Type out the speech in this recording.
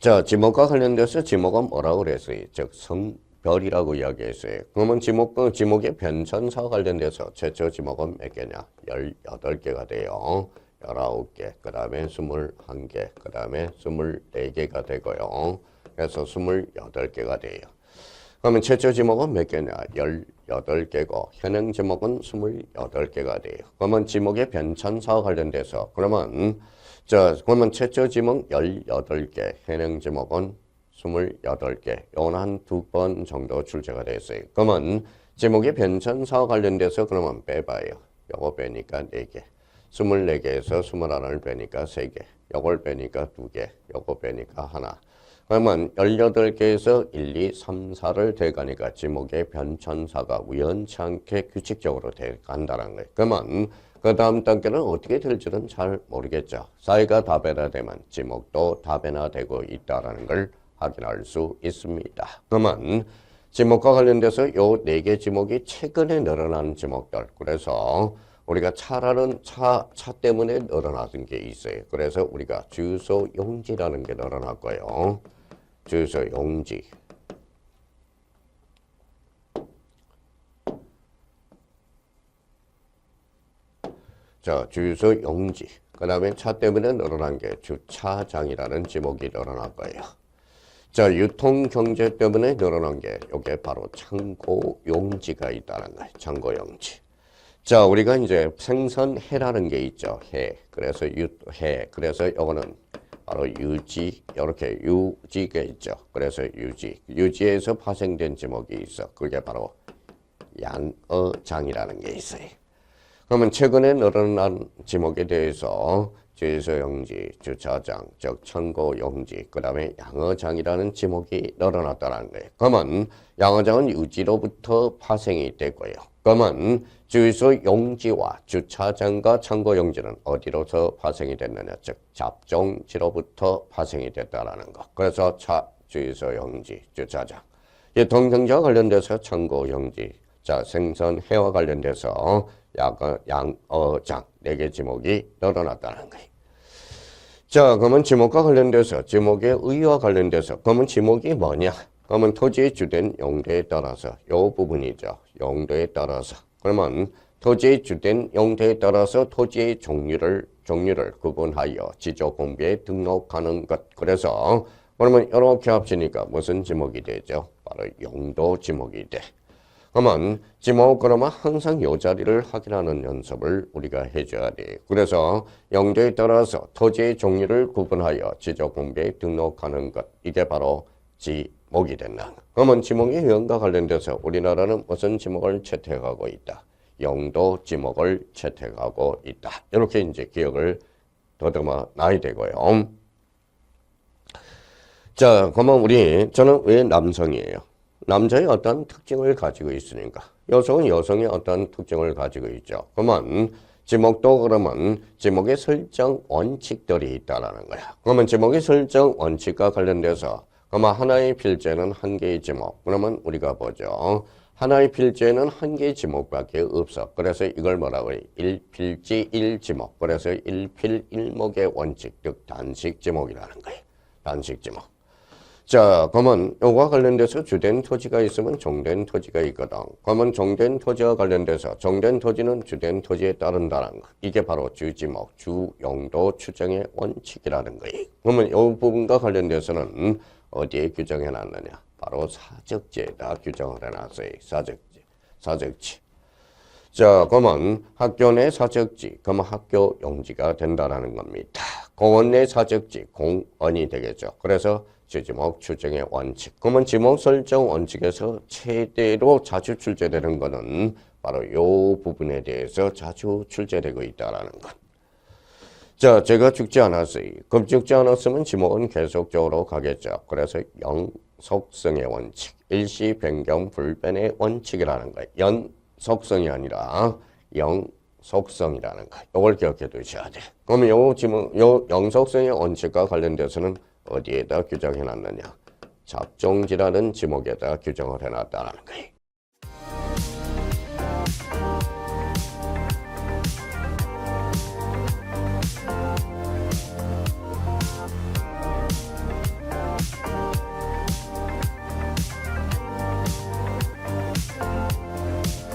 자, 지목과 관련돼서 지목은 뭐라고 그랬어요? 즉, 성별이라고 이야기했어요. 그러면 지목의 변천사와 관련돼서 최초 지목은 몇 개냐? 18개가 돼요. 19개, 그 다음에 21개, 그 다음에 24개가 되고요. 그래서 28개가 돼요. 그러면 최초 지목은 몇 개냐? 18개고 현행 지목은 28개가 돼요. 그러면 지목의 변천사와 관련돼서 그러면 최초 지목 18개, 현행 지목은 28개. 요건 한 2번 정도 출제가 됐어요. 그러면 지목의 변천사와 관련돼서 그러면 빼봐요. 요거 빼니까 4개. 24개에서 21을 빼니까 3개. 요걸 빼니까 2개. 요거 빼니까 하나. 그러면 18개에서 1, 2, 3, 4를 대가니까 지목의 변천사가 우연치 않게 규칙적으로 대간다는 거예요. 그러면 그 다음 단계는 어떻게 될지는 잘 모르겠죠. 사이가 다변화되면 지목도 다변화되고 있다는 걸 확인할 수 있습니다. 그러면 지목과 관련돼서 요 4개 지목이 최근에 늘어난 지목들. 그래서 우리가 차라는 차 때문에 늘어나는 게 있어요. 그래서 우리가 주소 용지라는 게 늘어났고요. 주소 용지. 자, 주유소 용지. 그 다음에 차 때문에 늘어난 게 주차장이라는 지목이 늘어날 거예요. 자, 유통경제 때문에 늘어난 게 이게 바로 창고 용지가 있다는 거예요. 창고 용지. 자, 우리가 이제 생선해라는 게 있죠. 해. 그래서 해. 그래서 이거는 바로 유지. 이렇게 유지가 있죠. 그래서 유지. 유지에서 파생된 지목이 있어. 그게 바로 양어장이라는 게 있어요. 그러면 최근에 늘어난 지목에 대해서 주유소 용지, 주차장, 즉 창고 용지, 그 다음에 양어장이라는 지목이 늘어났다는 거예요. 그러면 양어장은 유지로부터 파생이 됐고요. 그러면 주유소 용지와 주차장과 창고 용지는 어디로서 파생이 됐느냐? 즉 잡종지로부터 파생이 됐다는 거. 그래서 주유소 용지, 주차장. 이 동경자와 관련돼서 창고 용지, 자 생선해와 관련돼서 양어장 4개 지목이 늘어났다는 거예요. 자, 그러면 지목과 관련돼서 지목의 의의와 관련돼서 그러면 지목이 뭐냐? 그러면 토지의 주된 용도에 따라서 요 부분이죠. 용도에 따라서 그러면 토지의 주된 용도에 따라서 토지의 종류를 구분하여 지적공비에 등록하는 것. 그래서 그러면 이렇게 합치니까 무슨 지목이 되죠? 바로 용도 지목이 돼. 그러면 그러면 항상 요 자리를 확인하는 연습을 우리가 해줘야 돼. 그래서 용도에 따라서 토지의 종류를 구분하여 지적공비에 등록하는 것. 이게 바로 지목이 된다. 그러면 지목의 유형과 관련돼서 우리나라는 무슨 지목을 채택하고 있다? 용도 지목을 채택하고 있다. 이렇게 이제 기억을 더듬어 놔야 되고요. 자, 그러면 저는 왜 남성이에요? 남자의 어떤 특징을 가지고 있으니까 여성은 여성의 어떤 특징을 가지고 있죠. 그러면 지목의 설정 원칙들이 있다라는 거야. 그러면 지목의 설정 원칙과 관련돼서 그러면 하나의 필재는 한 개의 지목. 그러면 우리가 보죠. 하나의 필재는 한 개의 지목밖에 없어. 그래서 이걸 뭐라고 해? 1필지 1지목. 그래서 1필 1목의 원칙, 즉 단식 지목이라는 거예요. 단식 지목. 자, 그러면 요거와 관련돼서 주된 토지가 있으면 종된 토지가 있거든. 그러면 종된 토지와 관련돼서 종된 토지는 주된 토지에 따른다는 거. 이게 바로 주지목, 주용도 추정의 원칙이라는 거예요. 그러면 이 부분과 관련돼서는 어디에 규정해 놨느냐? 바로 사적지에다 규정을 해놨어요. 사적지. 자, 그러면 학교 내 사적지, 그러면 학교 용지가 된다라는 겁니다. 공원 내 사적지, 공원이 되겠죠. 그래서 주지목 추정의 원칙. 그러면 지목 설정 원칙에서 최대로 자주 출제되는 것은 바로 이 부분에 대해서 자주 출제되고 있다는 것. 자, 제가 죽지 않았어요. 그럼 죽지 않았으면 지목은 계속적으로 가겠죠. 그래서 영속성의 원칙, 일시 변경 불변의 원칙이라는 거예요. 연속성이 아니라 영속성이라는 거. 이걸 기억해 두셔야 돼. 그러면 요 영속성의 원칙과 관련돼서는 어디에다 규정해 놨느냐? 잡종지라는 지목에다 규정을 해 놨다는 거예요.